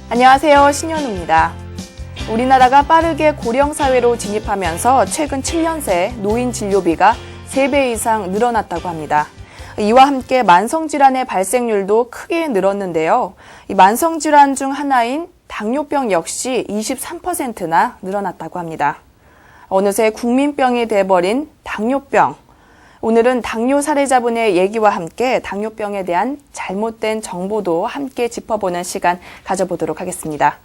안녕하세요. 신현우입니다. 우리나라가 빠르게 고령사회로 진입하면서 최근 7년 새 노인 진료비가 3배 이상 늘어났다고 합니다. 이와 함께 만성질환의 발생률도 크게 늘었는데요. 이 만성질환 중 하나인 당뇨병 역시 23%나 늘어났다고 합니다. 어느새 국민병이 돼버린 당뇨병. 오늘은 당뇨 사례자분의 얘기와 함께 당뇨병에 대한 잘못된 정보도 함께 짚어보는 시간 가져보도록 하겠습니다.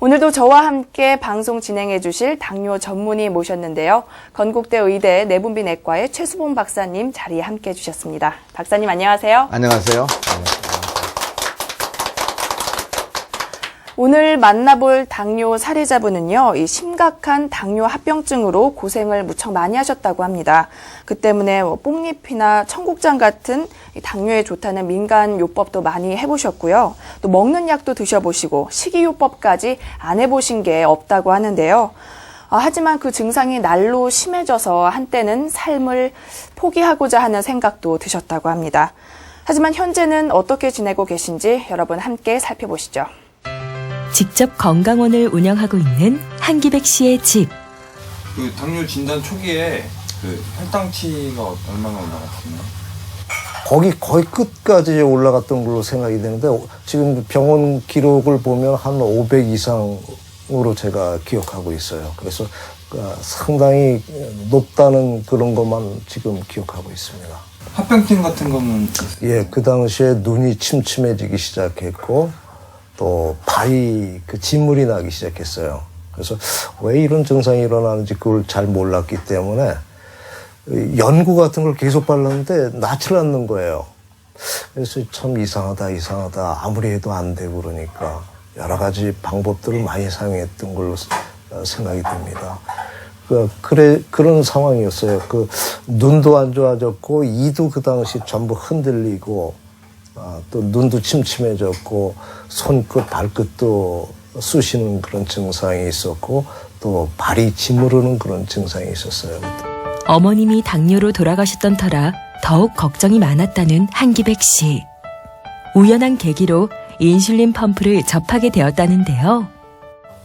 오늘도 저와 함께 방송 진행해 주실 당뇨 전문의 모셨는데요. 건국대 의대 내분비내과의 최수봉 박사님 자리에 함께 해주셨습니다. 박사님 안녕하세요. 안녕하세요. 오늘 만나볼 당뇨 사례자분은요, 이 심각한 당뇨 합병증으로 고생을 무척 많이 하셨다고 합니다. 그 때문에 뽕잎이나 청국장 같은 당뇨에 좋다는 민간 요법도 많이 해보셨고요. 또 먹는 약도 드셔보시고 식이요법까지 안 해보신 게 없다고 하는데요. 하지만 그 증상이 날로 심해져서 한때는 삶을 포기하고자 하는 생각도 드셨다고 합니다. 하지만 현재는 어떻게 지내고 계신지 여러분 함께 살펴보시죠. 직접 건강원을 운영하고 있는 한기백 씨의 집. 그 당뇨 진단 초기에 그 혈당치가 얼마나 올라갔었나요? 거의 끝까지 올라갔던 걸로 생각이 되는데 지금 병원 기록을 보면 한 500 이상으로 제가 기억하고 있어요. 그래서 상당히 높다는 그런 것만 지금 기억하고 있습니다. 합병증 같은 거는? 예, 그 당시에 눈이 침침해지기 시작했고 또 발이 진물이 나기 시작했어요. 그래서 왜 이런 증상이 일어나는지 그걸 잘 몰랐기 때문에 연고 같은 걸 계속 발랐는데 낫질 않는 거예요. 그래서 참 이상하다. 아무리 해도 안 되고 그러니까 여러 가지 방법들을 많이 사용했던 걸로 생각이 듭니다. 그런 상황이었어요. 눈도 안 좋아졌고 이도 그 당시 전부 흔들리고 또 눈도 침침해졌고 손끝, 발끝도 쑤시는 그런 증상이 있었고 또 발이 짓무르는 그런 증상이 있었어요. 어머님이 당뇨로 돌아가셨던 터라 더욱 걱정이 많았다는 한기백 씨. 우연한 계기로 인슐린 펌프를 접하게 되었다는데요.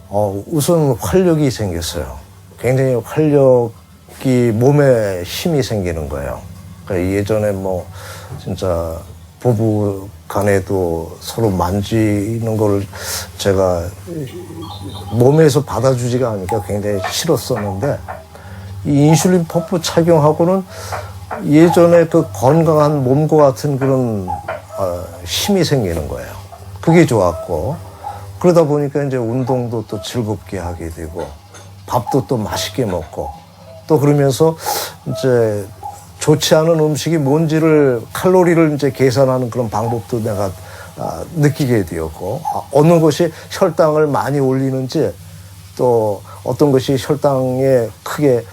우선 활력이 생겼어요. 굉장히 활력이 몸에 힘이 생기는 거예요. 그러니까 예전에 진짜 부부 간에도 서로 만지는 걸 제가 몸에서 받아주지가 않으니까 굉장히 싫었었는데 이 인슐린 펌프 착용하고는 예전에 그 건강한 몸과 같은 그런 힘이 생기는 거예요. 그게 좋았고 그러다 보니까 이제 운동도 또 즐겁게 하게 되고 밥도 또 맛있게 먹고 또 그러면서 이제 좋지 않은 음식이 뭔지를 칼로리를 이제 계산하는 그런 방법도 내가 느끼게 되었고 어느 것이 혈당을 많이 올리는지 또 어떤 것이 혈당에 크게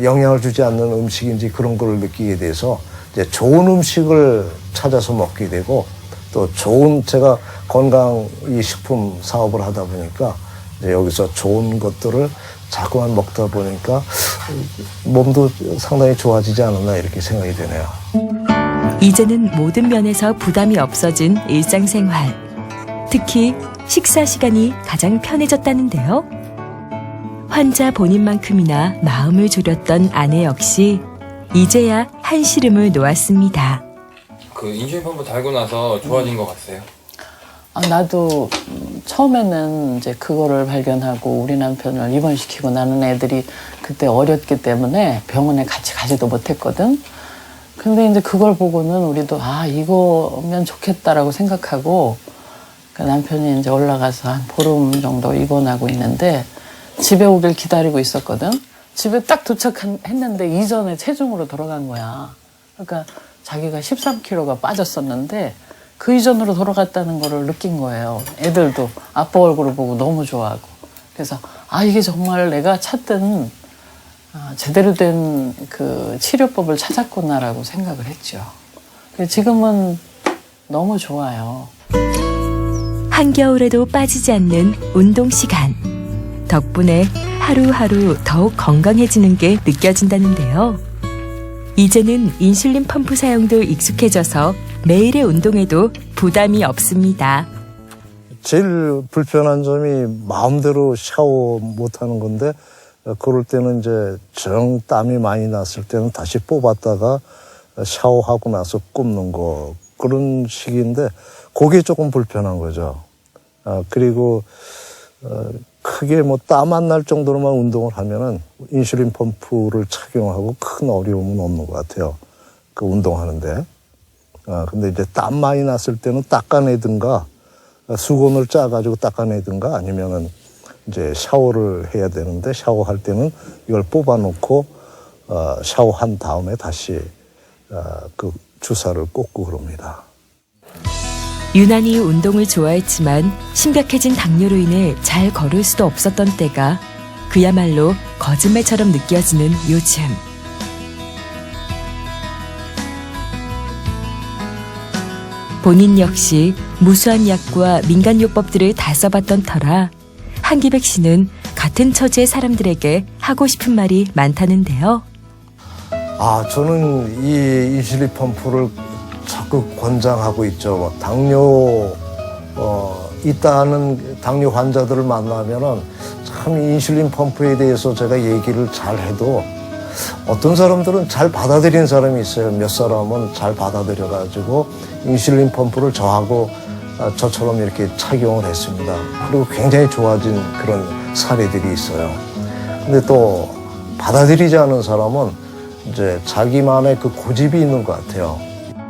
영향을 주지 않는 음식인지 그런 걸 느끼게 돼서 이제 좋은 음식을 찾아서 먹게 되고 또 좋은 제가 건강 이 식품 사업을 하다 보니까 이제 여기서 좋은 것들을 자꾸만 먹다 보니까 몸도 상당히 좋아지지 않았나 이렇게 생각이 되네요. 이제는 모든 면에서 부담이 없어진 일상생활. 특히 식사 시간이 가장 편해졌다는데요. 환자 본인만큼이나 마음을 졸였던 아내 역시 이제야 한시름을 놓았습니다. 그 인슐린 펌프 달고 나서 좋아진 것 같아요? 나도 처음에는 이제 그거를 발견하고 우리 남편을 입원시키고 나는 애들이 그때 어렸기 때문에 병원에 같이 가지도 못했거든. 근데 이제 그걸 보고는 우리도 이거면 좋겠다라고 생각하고 남편이 이제 올라가서 한 보름 정도 입원하고 있는데 집에 오길 기다리고 있었거든. 집에 딱 도착했는데 이전에 체중으로 돌아간 거야. 그러니까 자기가 13kg가 빠졌었는데 그 이전으로 돌아갔다는 거를 느낀 거예요. 애들도 아빠 얼굴을 보고 너무 좋아하고. 그래서 이게 정말 내가 찾던 제대로 된 그 치료법을 찾았구나라고 생각을 했죠. 지금은 너무 좋아요. 한겨울에도 빠지지 않는 운동 시간. 덕분에 하루하루 더욱 건강해지는 게 느껴진다는데요. 이제는 인슐린 펌프 사용도 익숙해져서 매일의 운동에도 부담이 없습니다. 제일 불편한 점이 마음대로 샤워 못 하는 건데, 그럴 때는 이제 정 땀이 많이 났을 때는 다시 뽑았다가 샤워하고 나서 꼽는 거, 그런 식인데, 그게 조금 불편한 거죠. 그리고, 크게 뭐 땀 안 날 정도로만 운동을 하면은 인슐린 펌프를 착용하고 큰 어려움은 없는 것 같아요. 그 운동하는데. 근데 이제 땀 많이 났을 때는 닦아내든가, 수건을 짜가지고 닦아내든가, 아니면은 이제 샤워를 해야 되는데, 샤워할 때는 이걸 뽑아놓고, 샤워한 다음에 다시, 그 주사를 꽂고 그럽니다. 유난히 운동을 좋아했지만 심각해진 당뇨로 인해 잘 걸을 수도 없었던 때가 그야말로 거짓말처럼 느껴지는 요즘. 본인 역시 무수한 약과 민간요법들을 다 써봤던 터라 한기백 씨는 같은 처지의 사람들에게 하고 싶은 말이 많다는데요. 저는 이 인슐린 펌프를 적극 권장하고 있죠. 당뇨, 있다는 당뇨 환자들을 만나면은 참 인슐린 펌프에 대해서 제가 얘기를 잘 해도 어떤 사람들은 잘 받아들이는 사람이 있어요. 몇 사람은 잘 받아들여가지고 인슐린 펌프를 저하고 저처럼 이렇게 착용을 했습니다. 그리고 굉장히 좋아진 그런 사례들이 있어요. 근데 또 받아들이지 않은 사람은 이제 자기만의 그 고집이 있는 것 같아요.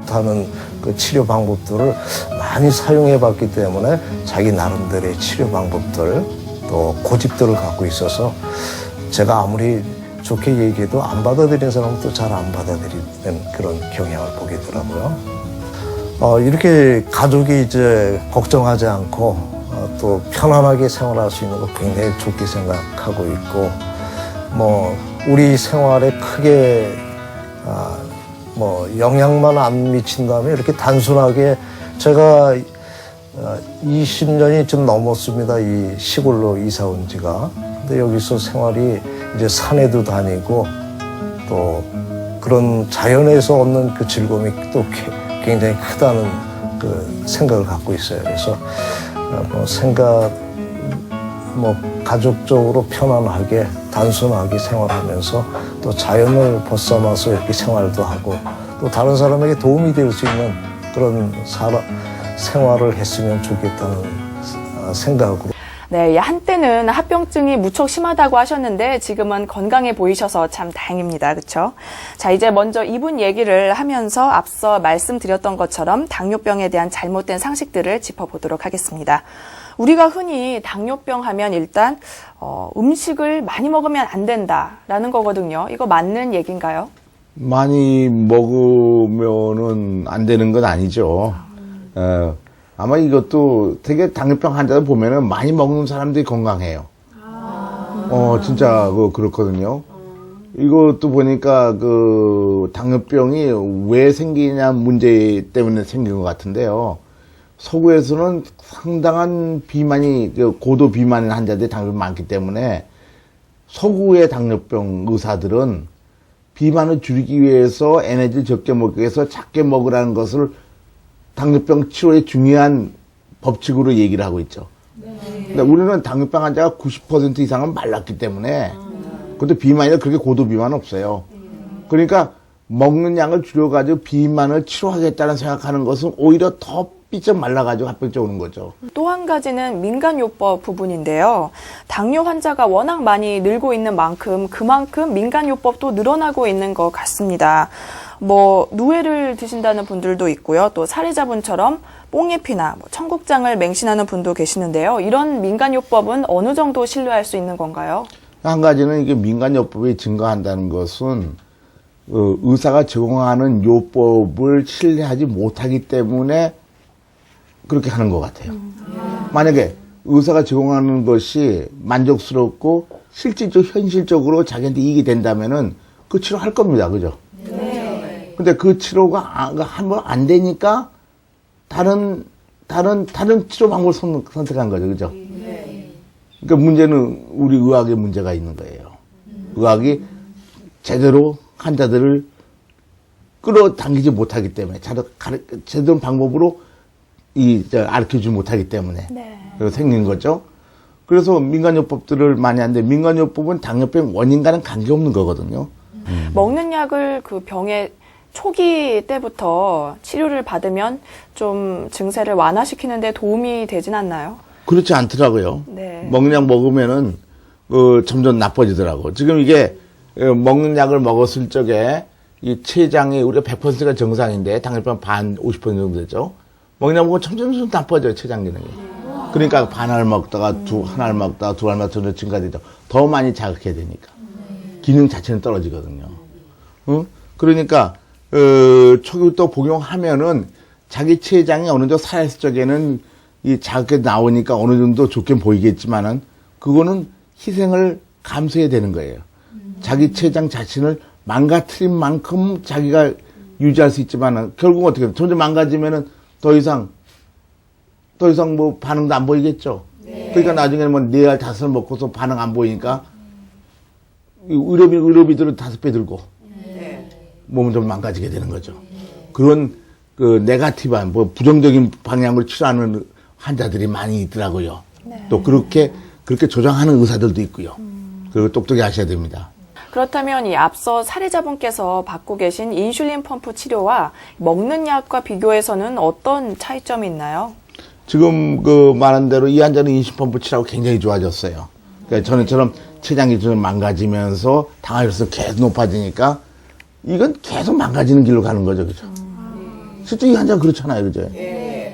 하는 그 치료 방법들을 많이 사용해 봤기 때문에 자기 나름대로의 치료 방법들 또 고집들을 갖고 있어서 제가 아무리 좋게 얘기해도 안 받아들이는 사람은 또 잘 안 받아들이는 그런 경향을 보게 되더라고요. 이렇게 가족이 이제 걱정하지 않고 또 편안하게 생활할 수 있는 거 굉장히 좋게 생각하고 있고, 뭐 우리 생활에 크게 뭐 영향만 안 미친다면 이렇게 단순하게 제가 20년이 좀 넘었습니다. 이 시골로 이사 온 지가. 근데 여기서 생활이 이제 산에도 다니고 또 그런 자연에서 얻는 그 즐거움이 또 굉장히 크다는 그 생각을 갖고 있어요. 그래서 뭐 가족적으로 편안하게 단순하게 생활하면서 또 자연을 벗삼아서 이렇게 생활도 하고 또 다른 사람에게 도움이 될 수 있는 그런 생활을 했으면 좋겠다는 생각으로. 네, 한때는 합병증이 무척 심하다고 하셨는데 지금은 건강해 보이셔서 참 다행입니다. 그렇죠? 자, 이제 먼저 이분 얘기를 하면서 앞서 말씀드렸던 것처럼 당뇨병에 대한 잘못된 상식들을 짚어보도록 하겠습니다. 우리가 흔히 당뇨병 하면 일단 음식을 많이 먹으면 안 된다라는 거거든요. 이거 맞는 얘기인가요? 많이 먹으면은 안 되는 건 아니죠. 아마 이것도 되게 당뇨병 환자들 보면은 많이 먹는 사람들이 건강해요. 진짜 그렇거든요. 이것도 보니까 그 당뇨병이 왜 생기냐 문제 때문에 생긴 것 같은데요. 서구에서는 상당한 비만이, 고도 비만인 환자들이 당뇨병이 많기 때문에 서구의 당뇨병 의사들은 비만을 줄이기 위해서 에너지를 적게 먹기 위해서 작게 먹으라는 것을 당뇨병 치료의 중요한 법칙으로 얘기를 하고 있죠. 근데 우리는 당뇨병 환자가 90% 이상은 말랐기 때문에, 근데 비만이 그렇게 고도 비만은 없어요. 그러니까 먹는 양을 줄여가지고 비만을 치료하겠다는 생각하는 것은 오히려 더 삐쩍 말라가지고 합병증 오는 거죠. 또 한 가지는 민간요법 부분인데요. 당뇨 환자가 워낙 많이 늘고 있는 만큼 그만큼 민간요법도 늘어나고 있는 것 같습니다. 뭐 누에를 드신다는 분들도 있고요. 또 사례자분처럼 뽕잎이나 청국장을 맹신하는 분도 계시는데요. 이런 민간요법은 어느 정도 신뢰할 수 있는 건가요? 한 가지는 이게 민간요법이 증가한다는 것은 의사가 제공하는 요법을 신뢰하지 못하기 때문에 그렇게 하는 것 같아요. 만약에 의사가 제공하는 것이 만족스럽고 실질적 현실적으로 자기한테 이익이 된다면은 그 치료할 겁니다. 그죠? 네. 근데 그 치료가 한번 안 되니까 다른 치료 방법을 선택한 거죠. 그죠? 네. 그러니까 문제는 우리 의학에 문제가 있는 거예요. 의학이 제대로 환자들을 끌어당기지 못하기 때문에 제대로 방법으로 알려주지 못하기 때문에 그래서 생긴 거죠. 그래서 민간요법들을 많이 하는데 민간요법은 당뇨병 원인과는 관계없는 거거든요. 먹는 약을 그 병의 초기 때부터 치료를 받으면 좀 증세를 완화시키는 데 도움이 되진 않나요? 그렇지 않더라고요. 네. 먹는 약 먹으면은 점점 나빠지더라고. 지금 이게 먹는 약을 먹었을 적에 이 체장이 우리가 100%가 정상인데 당뇨병 반 50% 정도 되죠. 먹는 약 먹으면 점점 나빠져요, 체장 기능이. 그러니까 반 알 먹다가 하나를 먹다가 두 알 먹다가 증가되죠. 더 많이 자극해야 되니까. 기능 자체는 떨어지거든요. 그러니까 초기부터 복용하면은 자기 체장이 어느 정도 살아있을 적에는 이 자극이 나오니까 어느 정도 좋게 보이겠지만은 그거는 희생을 감수해야 되는 거예요. 자기 체장 자신을 망가뜨린 만큼 자기가 유지할 수 있지만은 결국 어떻게 점점 망가지면은 더 이상 뭐 반응도 안 보이겠죠. 그러니까 나중에는 뭐 4알 5알 먹고서 반응 안 보이니까 의료비들은 5배 들고 몸은 좀 망가지게 되는 거죠. 그런 그 네가티브한 뭐 부정적인 방향으로 치료하는 환자들이 많이 있더라고요. 또 그렇게 조장하는 의사들도 있고요. 그리고 똑똑히 하셔야 됩니다. 그렇다면 이 앞서 사례자분께서 받고 계신 인슐린 펌프 치료와 먹는 약과 비교해서는 어떤 차이점이 있나요? 지금 말한 대로 이 환자는 인슐린 치료하고 굉장히 좋아졌어요. 그러니까 저는처럼 췌장이 좀 망가지면서 당화혈수 계속 높아지니까 이건 계속 망가지는 길로 가는 거죠, 그죠? 실제 이 환자가 그렇잖아요, 그죠?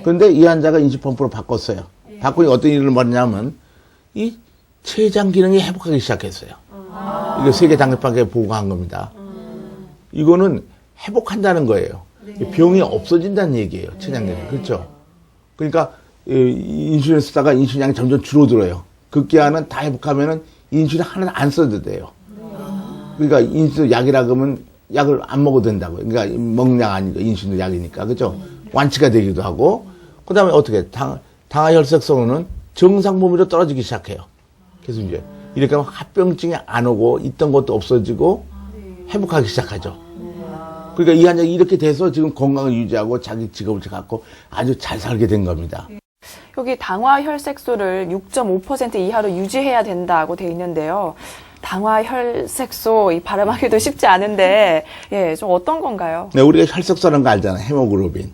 그런데 이 환자가 인슐린 바꿨어요. 바꾸니 어떤 일을 벌였냐면 이 췌장 기능이 회복하기 시작했어요. 이거 세계 당뇨병에 보고한 겁니다. 이거는 회복한다는 거예요. 병이 없어진다는 얘기예요, 췌장 기능. 그렇죠? 그러니까 인슐린 쓰다가 인슐린량이 점점 줄어들어요. 급기야는 다 회복하면은 인슐린 하나도 안 써도 돼요. 그러니까 인슐린 약이라 그러면 약을 안 먹어도 된다고요. 그러니까 먹는 약 아니고 인슐린 약이니까. 그죠? 완치가 되기도 하고. 그 다음에 어떻게, 당화혈색소는 정상 범위로 떨어지기 시작해요. 그래서 이제, 이렇게 하면 합병증이 안 오고, 있던 것도 없어지고, 회복하기 시작하죠. 그러니까 이 환자가 이렇게 돼서 지금 건강을 유지하고 자기 직업을 갖고 아주 잘 살게 된 겁니다. 여기 당화혈색소를 6.5% 이하로 유지해야 된다고 돼 있는데요. 당화혈색소 이 발음하기도 쉽지 않은데 좀 어떤 건가요? 네, 우리가 혈색소라는 거 알잖아요. 헤모글로빈.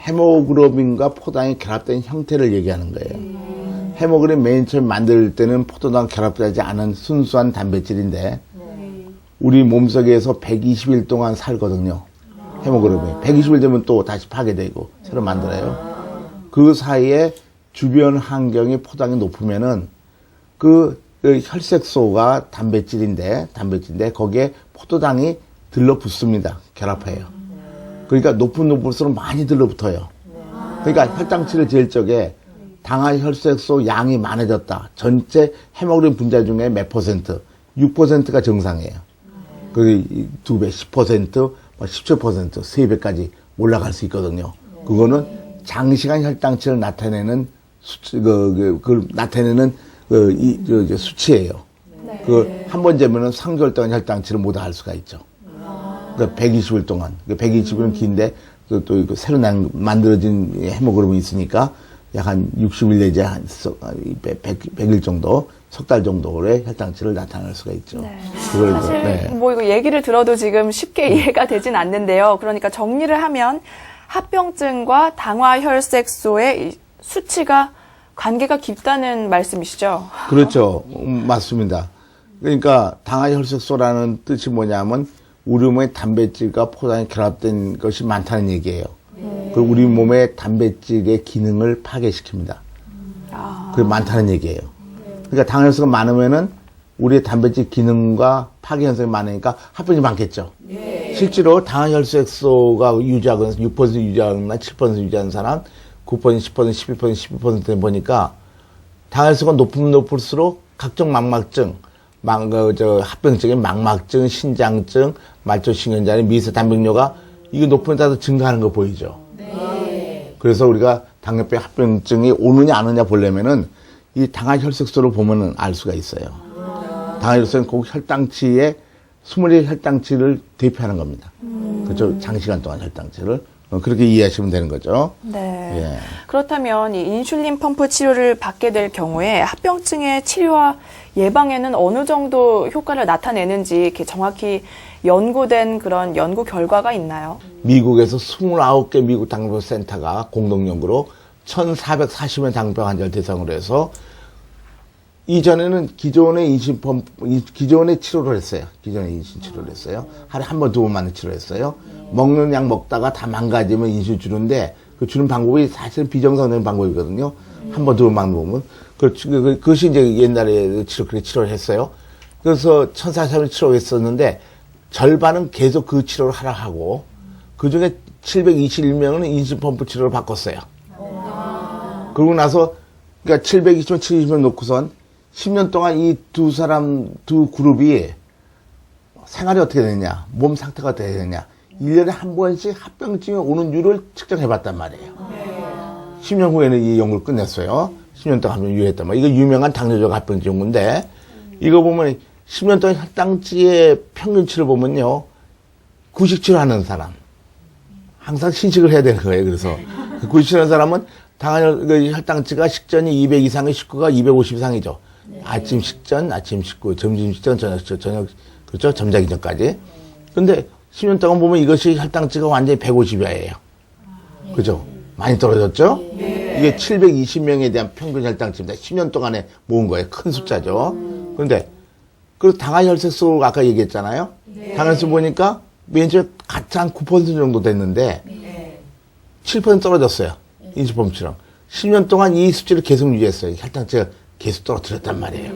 헤모글로빈과 포도당이 결합된 형태를 얘기하는 거예요. 헤모글로빈 맨 처음 만들 때는 포도당 결합되지 않은 순수한 단백질인데 우리 몸속에서 120일 동안 살거든요. 헤모글로빈. 120일 되면 또 다시 파괴되고 새로 만들어요. 그 사이에 주변 환경이 포도당이 높으면은 그 혈색소가 단백질인데 거기에 포도당이 들러붙습니다. 결합해요. 그러니까 높을수록 많이 들러붙어요. 그러니까 혈당치를 잴 적에 당화혈색소 양이 많아졌다. 전체 헤모글로빈 분자 중에 몇 %? 6%가 정상이에요. 그 2배, 10%, 17%, 3배까지 올라갈 수 있거든요. 그거는 장시간 혈당치를 나타내는 나타내는 수치예요. 한 번 재면은 3개월 동안 혈당치를 못 할 수가 있죠. 그러니까 120일 동안, 120일은 긴데 또 새로 만들어진 헤모글로빈이 있으니까 약 한 60일 내지 한 100일 정도, 석 달 정도의 혈당치를 나타낼 수가 있죠. 사실 뭐 이거 얘기를 들어도 지금 쉽게 이해가 되진 않는데요. 그러니까 정리를 하면 합병증과 당화혈색소의 수치가 관계가 깊다는 말씀이시죠? 그렇죠. 맞습니다. 그러니까 당화혈색소라는 뜻이 뭐냐면 우리 몸의 단백질과 포도당이 결합된 것이 많다는 얘기예요. 그리고 우리 몸의 단백질의 기능을 파괴시킵니다. 그게 많다는 얘기예요. 그러니까 당화혈색소가 많으면은 우리의 단백질 기능과 파괴 현상이 많으니까 합병이 많겠죠. 실제로 당화혈색소가 유지하거나 6% 유지하거나 7% 유지하는 사람 9%, 10%, 12%, 12% 보니까 당화혈색소가 높으면 높을수록 각종 망막증, 합병증의 망막증, 신장증, 말초신경장애, 미세단백뇨가 이게 높은 데서 증가하는 거 보이죠. 그래서 우리가 당뇨병 합병증이 오느냐 안 오느냐 보려면은 이 당화혈색소를 보면은 알 수가 있어요. 당화혈색소는 꼭 혈당치의 20의 혈당치를 대표하는 겁니다. 그렇죠. 장시간 동안 혈당치를. 그렇게 이해하시면 되는 거죠. 네. 예. 그렇다면 이 인슐린 펌프 치료를 받게 될 경우에 합병증의 치료와 예방에는 어느 정도 효과를 나타내는지 이렇게 정확히 연구된 그런 연구 결과가 있나요? 미국에서 29개 미국 당뇨 센터가 공동 연구로 1,440명 당뇨병 환자를 대상으로 해서 이전에는 기존의 치료를 했어요. 기존의 인슐린 치료를 했어요. 하루에 한 번, 두 번만 치료를 했어요. 먹는 약 먹다가 다 망가지면 인슐린 주는데 그 주는 방법이 사실은 비정상적인 방법이거든요. 한 번, 두 번만 먹으면. 그것이 이제 옛날에 그렇게 치료를 했어요. 그래서 1,440명 치료했었는데 절반은 계속 그 치료를 하라 하고 그 중에 721명은 인슐린 펌프 치료를 바꿨어요. 그러고 나서 그러니까 720명, 720명 놓고선 10년 동안 이 두 그룹이 생활이 어떻게 되느냐, 몸 상태가 어떻게 되느냐, 1년에 한 번씩 합병증이 오는 이유를 측정해 봤단 말이에요. 10년 후에는 이 연구를 끝냈어요. 10년 동안 합병 유효했단 말이에요. 이거 유명한 당뇨적 합병증 연구인데, 이거 보면 10년 동안 혈당치의 평균치를 보면요, 구식치료 하는 사람. 항상 신식을 해야 되는 거예요. 그래서. 구식치료 하는 사람은 혈당치가 식전이 200 이상의 식구가 250 이상이죠. 아침 식전, 아침 식구, 점심 식전, 저녁, 그렇죠? 점자기 전까지. 근데 10년 동안 보면 이것이 혈당치가 완전히 150이에요. 그죠? 많이 떨어졌죠? 이게 720명에 대한 평균 혈당치입니다. 10년 동안에 모은 거예요. 큰 숫자죠. 그런데, 그 당화혈색소 아까 얘기했잖아요? 당화혈색소 보니까 맨 처음에 같이 한 9% 정도 됐는데, 7% 떨어졌어요. 인슐린펌프처럼. 10년 동안 이 수치를 계속 유지했어요. 혈당치가 계속 떨어뜨렸단 말이에요.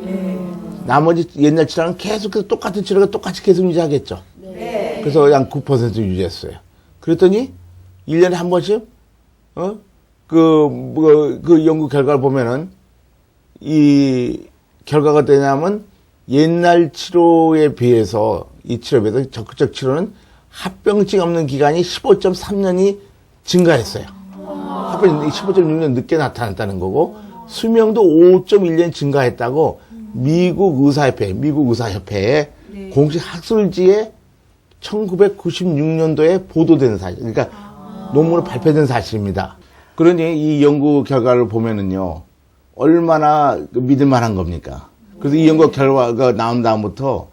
나머지 옛날 치료는 계속해서 똑같은 치료가 똑같이 계속 유지하겠죠. 그래서 약 9% 유지했어요. 그랬더니 1년에 한 번씩 그 연구 결과를 보면은 이 결과가 되냐면 옛날 치료에 비해서 이 치료에 비해서 적극적 치료는 합병증 없는 기간이 15.3년이 증가했어요. 합병증이 15.6년 늦게 나타났다는 거고 수명도 5.1년 증가했다고 미국 의사협회에 공식 학술지에 1996년도에 보도된 사실, 그러니까 논문으로 발표된 사실입니다. 그러니 이 연구 결과를 보면은요, 얼마나 믿을 만한 겁니까? 그래서 이 연구 결과가 나온 다음부터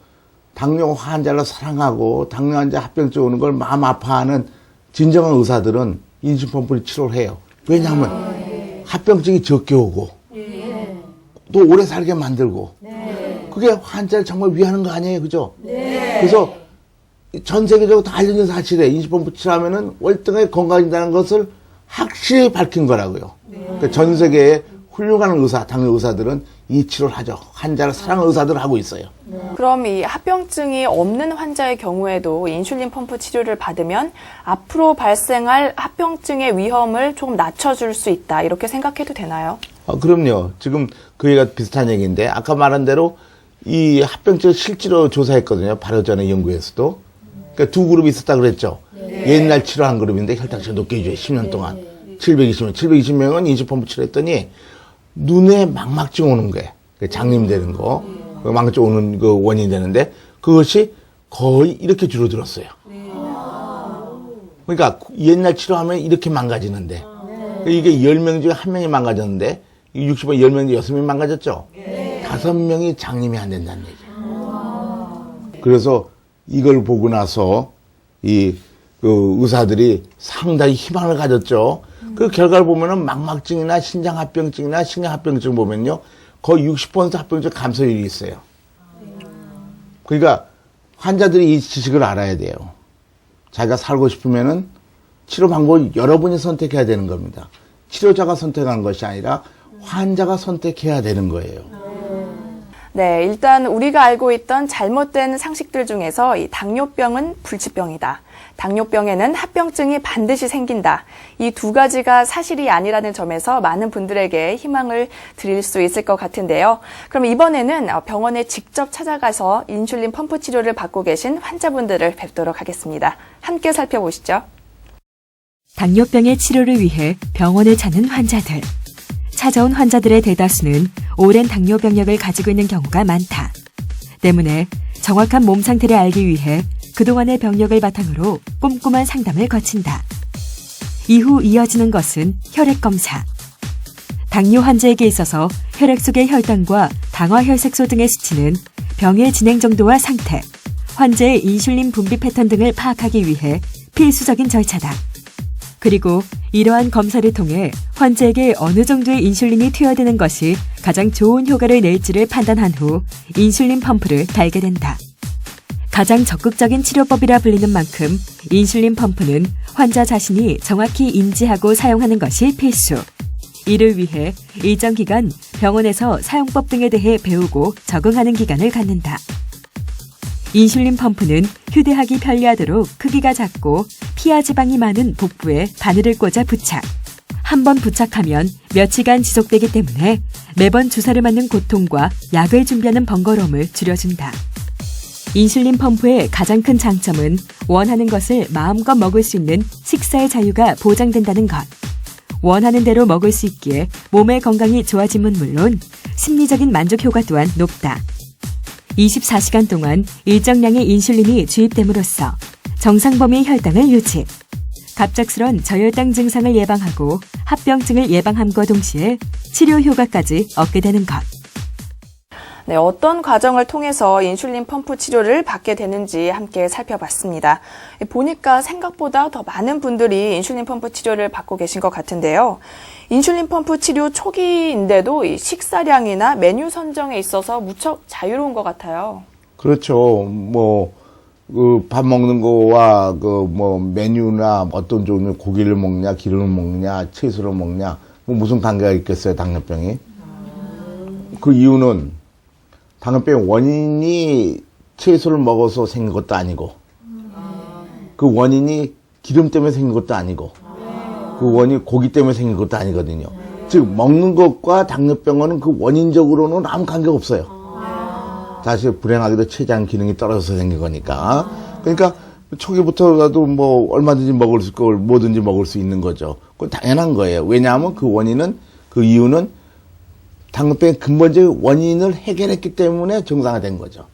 당뇨 환자를 사랑하고 당뇨 환자 합병증 오는 걸 마음 아파하는 진정한 의사들은 인슐린 펌프를 치료를 해요. 왜냐하면 합병증이 적게 오고 또 오래 살게 만들고 그게 환자를 정말 위하는 거 아니에요, 그죠? 그래서 전 세계적으로 다 알려진 사실에 인슐린 펌프 치료하면은 월등하게 건강해진다는 것을 확실히 밝힌 거라고요. 그러니까 전 세계의 훌륭한 의사, 당뇨 의사들은 이 치료를 하죠. 환자를 사랑하는 의사들을 하고 있어요. 그럼 이 합병증이 없는 환자의 경우에도 인슐린 펌프 치료를 받으면 앞으로 발생할 합병증의 위험을 조금 낮춰줄 수 있다, 이렇게 생각해도 되나요? 그럼요. 지금 그 얘기가 비슷한 얘기인데 아까 말한 대로 이 합병증을 실제로 조사했거든요. 바로 전에 연구에서도. 그러니까 두 그룹이 있었다 그랬죠. 옛날 치료한 그룹인데 혈당치가 높게 유지해 10년 동안. 720명은 인슐린 펌프 치료했더니 눈에 망막증 오는 거예요. 장님되는 거. 망막증 오는 그 원인이 되는데 그것이 거의 이렇게 줄어들었어요. 그러니까 옛날 치료하면 이렇게 망가지는데 이게 10명 중에 1명이 망가졌는데 60번 10명 중에 6명이 망가졌죠. 5명이 장님이 안 된다는 얘기예요. 그래서 이걸 보고 나서 그 의사들이 상당히 희망을 가졌죠. 그 결과를 보면은 망막증이나 신장합병증이나 신경합병증 보면요, 거의 60% 합병증 감소율이 있어요. 그러니까 환자들이 이 지식을 알아야 돼요. 자기가 살고 싶으면은 치료 방법을 여러분이 선택해야 되는 겁니다. 치료자가 선택하는 것이 아니라 환자가 선택해야 되는 거예요. 네, 일단 우리가 알고 있던 잘못된 상식들 중에서 이 당뇨병은 불치병이다. 당뇨병에는 합병증이 반드시 생긴다. 이 두 가지가 사실이 아니라는 점에서 많은 분들에게 희망을 드릴 수 있을 것 같은데요. 그럼 이번에는 병원에 직접 찾아가서 인슐린 펌프 치료를 받고 계신 환자분들을 뵙도록 하겠습니다. 함께 살펴보시죠. 당뇨병의 치료를 위해 병원을 찾는 환자들. 찾아온 환자들의 대다수는 오랜 당뇨 병력을 가지고 있는 경우가 많다. 때문에 정확한 몸 상태를 알기 위해 그동안의 병력을 바탕으로 꼼꼼한 상담을 거친다. 이후 이어지는 것은 혈액 검사. 당뇨 환자에게 있어서 혈액 속의 혈당과 당화혈색소 등의 수치는 병의 진행 정도와 상태, 환자의 인슐린 분비 패턴 등을 파악하기 위해 필수적인 절차다. 그리고 이러한 검사를 통해 환자에게 어느 정도의 인슐린이 투여되는 것이 가장 좋은 효과를 낼지를 판단한 후 인슐린 펌프를 달게 된다. 가장 적극적인 치료법이라 불리는 만큼 인슐린 펌프는 환자 자신이 정확히 인지하고 사용하는 것이 필수. 이를 위해 일정 기간 병원에서 사용법 등에 대해 배우고 적응하는 기간을 갖는다. 인슐린 펌프는 휴대하기 편리하도록 크기가 작고 피하 지방이 많은 복부에 바늘을 꽂아 부착. 한 번 부착하면 며칠간 지속되기 때문에 매번 주사를 맞는 고통과 약을 준비하는 번거로움을 줄여준다. 인슐린 펌프의 가장 큰 장점은 원하는 것을 마음껏 먹을 수 있는 식사의 자유가 보장된다는 것. 원하는 대로 먹을 수 있기에 몸의 건강이 좋아짐은 물론 심리적인 만족 효과 또한 높다. 24시간 동안 일정량의 인슐린이 주입됨으로써 정상 범위의 혈당을 유지, 갑작스런 저혈당 증상을 예방하고 합병증을 예방함과 동시에 치료 효과까지 얻게 되는 것. 네, 어떤 과정을 통해서 인슐린 펌프 치료를 받게 되는지 함께 살펴봤습니다. 보니까 생각보다 더 많은 분들이 인슐린 펌프 치료를 받고 계신 것 같은데요. 인슐린 펌프 치료 초기인데도 이 식사량이나 메뉴 선정에 있어서 무척 자유로운 것 같아요. 그렇죠. 밥 먹는 거와 메뉴나 어떤 종류 고기를 먹냐, 기름을 먹냐, 채소를 먹냐, 무슨 관계가 있겠어요, 당뇨병이? 그 이유는 당뇨병의 원인이 채소를 먹어서 생긴 것도 아니고, 그 원인이 기름 때문에 생긴 것도 아니고, 그 원인이 고기 때문에 생긴 것도 아니거든요. 즉, 먹는 것과 당뇨병은 그 원인적으로는 아무 관계가 없어요. 사실 불행하게도 췌장 기능이 떨어져서 생긴 거니까. 그러니까 초기부터라도 얼마든지 먹을 수 있고 뭐든지 먹을 수 있는 거죠. 그건 당연한 거예요. 왜냐하면 그 이유는 당뇨병의 근본적인 원인을 해결했기 때문에 정상화된 거죠.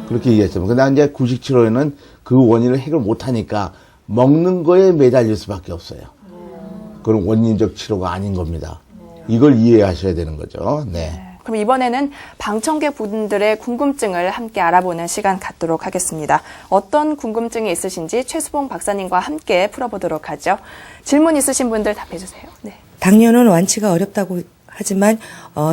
그렇게 이해했어요. 근데 이제 구식 치료에는 그 원인을 해결 못하니까 먹는 거에 매달릴 수밖에 없어요. 그건 원인적 치료가 아닌 겁니다. 이걸 이해하셔야 되는 거죠. 네. 그럼 이번에는 방청객 분들의 궁금증을 함께 알아보는 시간 갖도록 하겠습니다. 어떤 궁금증이 있으신지 최수봉 박사님과 함께 풀어보도록 하죠. 질문 있으신 분들 답해주세요. 네. 당뇨는 완치가 어렵다고 하지만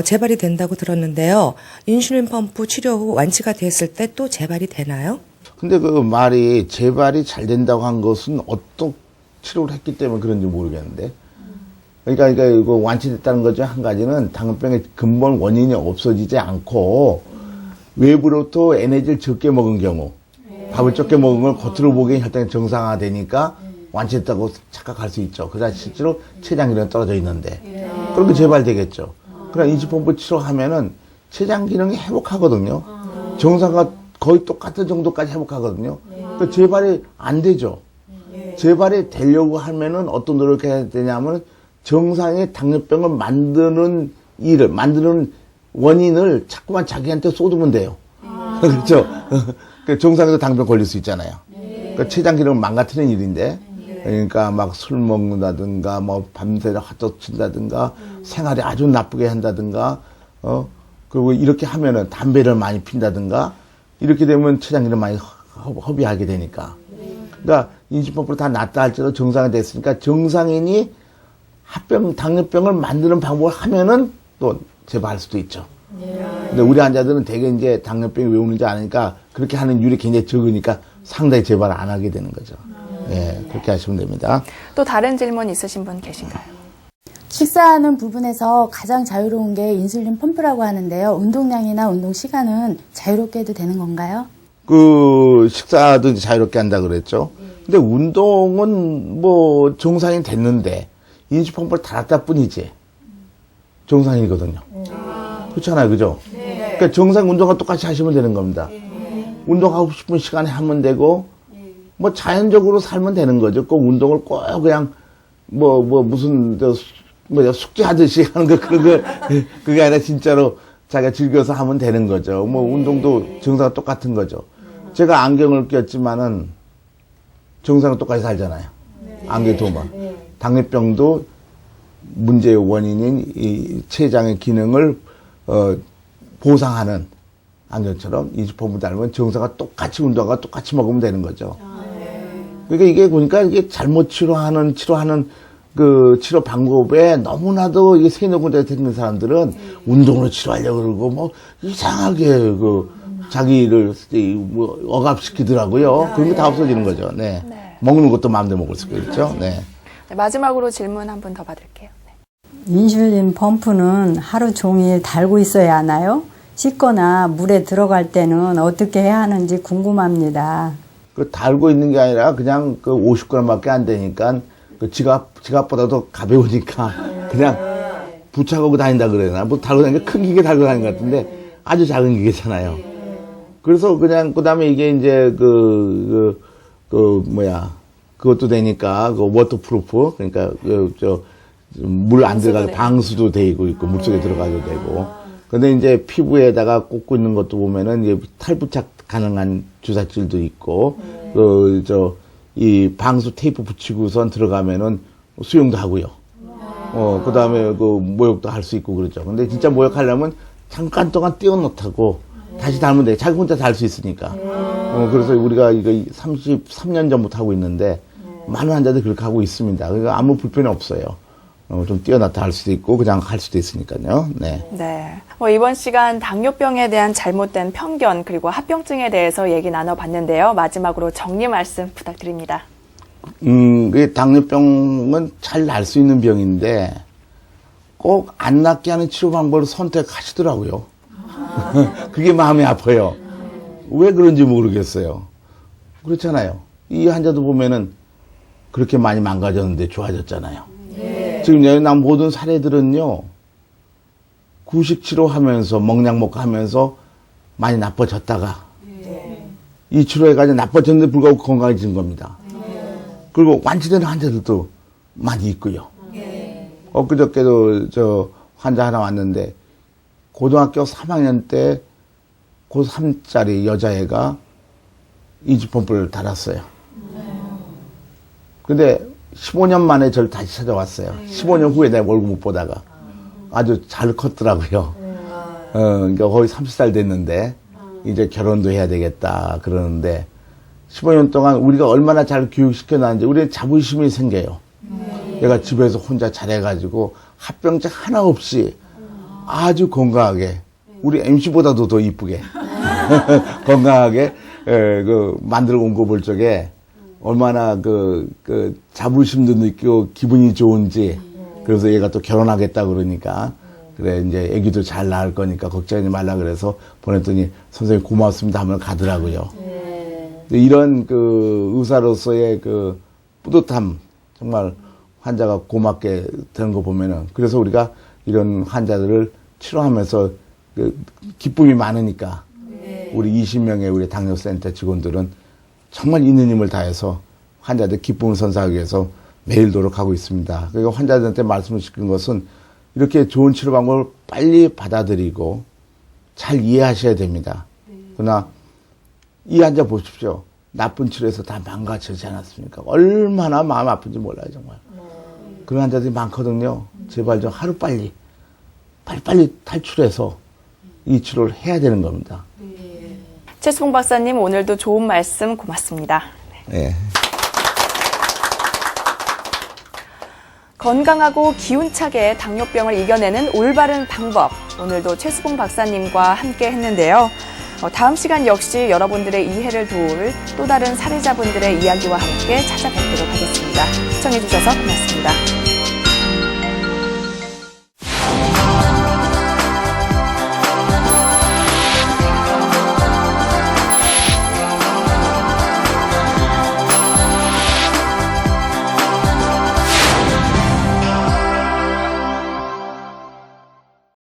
재발이 된다고 들었는데요. 인슐린 펌프 치료 후 완치가 됐을 때 또 재발이 되나요? 근데 그 말이 재발이 잘 된다고 한 것은 어떤 치료를 했기 때문에 그런지 모르겠는데. 그러니까 이거 완치됐다는 것 중 한 가지는 당뇨병의 근본 원인이 없어지지 않고 외부로부터 에너지를 적게 먹은 경우, 밥을 적게 먹은 걸 겉으로 보기엔 혈당이 정상화되니까 완치됐다고 착각할 수 있죠. 그러나 실제로 췌장 기능이 떨어져 있는데 그렇게 재발되겠죠. 그러나 인슐린 치료하면은 췌장 기능이 회복하거든요. 정상과 거의 똑같은 정도까지 회복하거든요. 그러니까 재발이 안 되죠. 재발이 되려고 하면은 어떤 노력을 해야 되냐면 정상의 당뇨병을 만드는 원인을 자꾸만 자기한테 쏟으면 돼요. 그렇죠? 정상에서 당뇨병 걸릴 수 있잖아요. 그러니까 췌장 기능을 망가뜨리는 일인데, 그러니까 막 술 먹는다든가, 밤새 핫도그 친다든가, 생활이 아주 나쁘게 한다든가, 그리고 이렇게 하면은 담배를 많이 핀다든가, 이렇게 되면 췌장 기능을 많이 허비하게 되니까. 그러니까 인슐린펌프로 다 낫다 할지라도 정상이 됐으니까 정상인이 당뇨병을 만드는 방법을 하면은 또 재발할 수도 있죠. 근데 우리 환자들은 대개 이제 당뇨병이 왜 오는지 아니까 그렇게 하는 율이 굉장히 적으니까 상당히 재발을 안 하게 되는 거죠. 예, 그렇게 하시면 됩니다. 또 다른 질문 있으신 분 계신가요? 식사하는 부분에서 가장 자유로운 게 인슐린 펌프라고 하는데요. 운동량이나 운동 시간은 자유롭게 해도 되는 건가요? 식사도 이제 자유롭게 한다 그랬죠. 근데 운동은 정상이 됐는데 인슐린 펌프를 달았다 뿐이지 정상이거든요. 그렇잖아요, 그죠? 그러니까 정상 운동과 똑같이 하시면 되는 겁니다. 운동하고 싶은 시간에 하면 되고 자연적으로 살면 되는 거죠. 꼭 운동을 꼭 그냥 무슨 숙제하듯이 하는 거 그게 아니라 진짜로 자기가 즐겨서 하면 되는 거죠. 운동도 정상과 똑같은 거죠. 제가 안경을 꼈지만은 정상은 똑같이 살잖아요. 안경이 도마. 당뇨병도 문제의 원인인 이 췌장의 기능을 보상하는 안전처럼 이지펌프 달면 정사가 똑같이 운동하고 똑같이 먹으면 되는 거죠. 그러니까 이게 보니까 이게 잘못 치료하는 그 치료 방법에 너무나도 이게 세뇌군자가 되는 사람들은 운동으로 치료하려고 그러고 뭐 이상하게 그 자기를 뭐 억압시키더라고요. 그런 게 다 없어지는 거죠. 네. 먹는 것도 마음대로 먹을 수 있겠죠. 네. 네, 마지막으로 질문 한 분 더 받을게요. 네. 인슐린 펌프는 하루 종일 달고 있어야 하나요? 씻거나 물에 들어갈 때는 어떻게 해야 하는지 궁금합니다. 그 달고 있는 게 아니라 그냥 그 50g밖에 안 되니까 그 지갑보다도 가벼우니까 그냥 부착하고 다닌다 그래야 뭐 달고 다니는 게 큰 기계 달고 다니는 것 같은데 아주 작은 기계잖아요. 그래서 그냥 그다음에 이게 이제 그것도 되니까 그 워터프루프 그러니까 물 안 들어가게 방수도 되고 있고 물속에 들어가도 되고. 근데 이제 피부에다가 꽂고 있는 것도 보면은 이제 탈부착 가능한 주사질도 있고 이 방수 테이프 붙이고선 들어가면은 수영도 하고요. 그다음에 그 모욕도 할 수 있고 그러죠. 근데 진짜 모욕하려면 잠깐 동안 띄워놓다고 다시 달면 돼. 자기 혼자 달 수 있으니까. 그래서 우리가 이거 33년 전부터 하고 있는데 많은 환자들이 그렇게 하고 있습니다. 그러니까 아무 불편이 없어요. 좀 띄워놨다 할 수도 있고 그냥 할 수도 있으니까요. 네. 네. 이번 시간 당뇨병에 대한 잘못된 편견 그리고 합병증에 대해서 얘기 나눠봤는데요. 마지막으로 정리 말씀 부탁드립니다. 당뇨병은 잘 날 수 있는 병인데 꼭 안 낫게 하는 치료 방법을 선택하시더라고요. 그게 마음이 아파요. 왜 그런지 모르겠어요. 그렇잖아요. 이 환자도 보면은 그렇게 많이 망가졌는데 좋아졌잖아요. 지금 난 모든 사례들은요, 구식 치료하면서, 먹약 먹고 하면서 많이 나빠졌다가, 이 치료해가지고 나빠졌는데 불구하고 건강해진 겁니다. 그리고 완치되는 환자들도 많이 있고요. 엊그저께도 환자 하나 왔는데, 고등학교 3학년 때 고3짜리 여자애가 이지펌프를 달았어요. 근데 15년 만에 저를 다시 찾아왔어요. 15년 후에 내가 얼굴 못 보다가. 아주 잘 컸더라고요. 그러니까 거의 30살 됐는데, 이제 결혼도 해야 되겠다, 그러는데, 15년 동안 우리가 얼마나 잘 교육시켜놨는지, 우리는 자부심이 생겨요. 얘가 집에서 혼자 잘해가지고, 합병증 하나 없이 아주 건강하게, 우리 MC보다도 더 이쁘게, 건강하게, 만들어 온 거 볼 적에, 얼마나 자부심도 느끼고 기분이 좋은지, 그래서 얘가 또 결혼하겠다 그러니까, 그래, 이제 애기도 잘 낳을 거니까 걱정하지 말라 그래서 보냈더니 선생님 고맙습니다 하면 가더라고요. 이런 의사로서의 뿌듯함, 정말 환자가 고맙게 되는 거 보면은, 그래서 우리가 이런 환자들을 치료하면서 기쁨이 많으니까, 우리 20명의 우리 당뇨센터 직원들은 정말 있는 힘을 다해서 환자들 기쁨을 선사하기 위해서 매일 노력하고 있습니다. 그러니까 환자들한테 말씀을 시킨 것은 이렇게 좋은 치료 방법을 빨리 받아들이고 잘 이해하셔야 됩니다. 그러나 이 환자 보십시오. 나쁜 치료에서 다 망가지지 않았습니까? 얼마나 마음 아픈지 몰라요, 정말. 그런 환자들이 많거든요. 제발 좀 하루빨리 탈출해서 이 치료를 해야 되는 겁니다. 최수봉 박사님, 오늘도 좋은 말씀 고맙습니다. 네. 건강하고 기운차게 당뇨병을 이겨내는 올바른 방법, 오늘도 최수봉 박사님과 함께 했는데요. 다음 시간 역시 여러분들의 이해를 도울 또 다른 사례자분들의 이야기와 함께 찾아뵙도록 하겠습니다. 시청해주셔서 고맙습니다.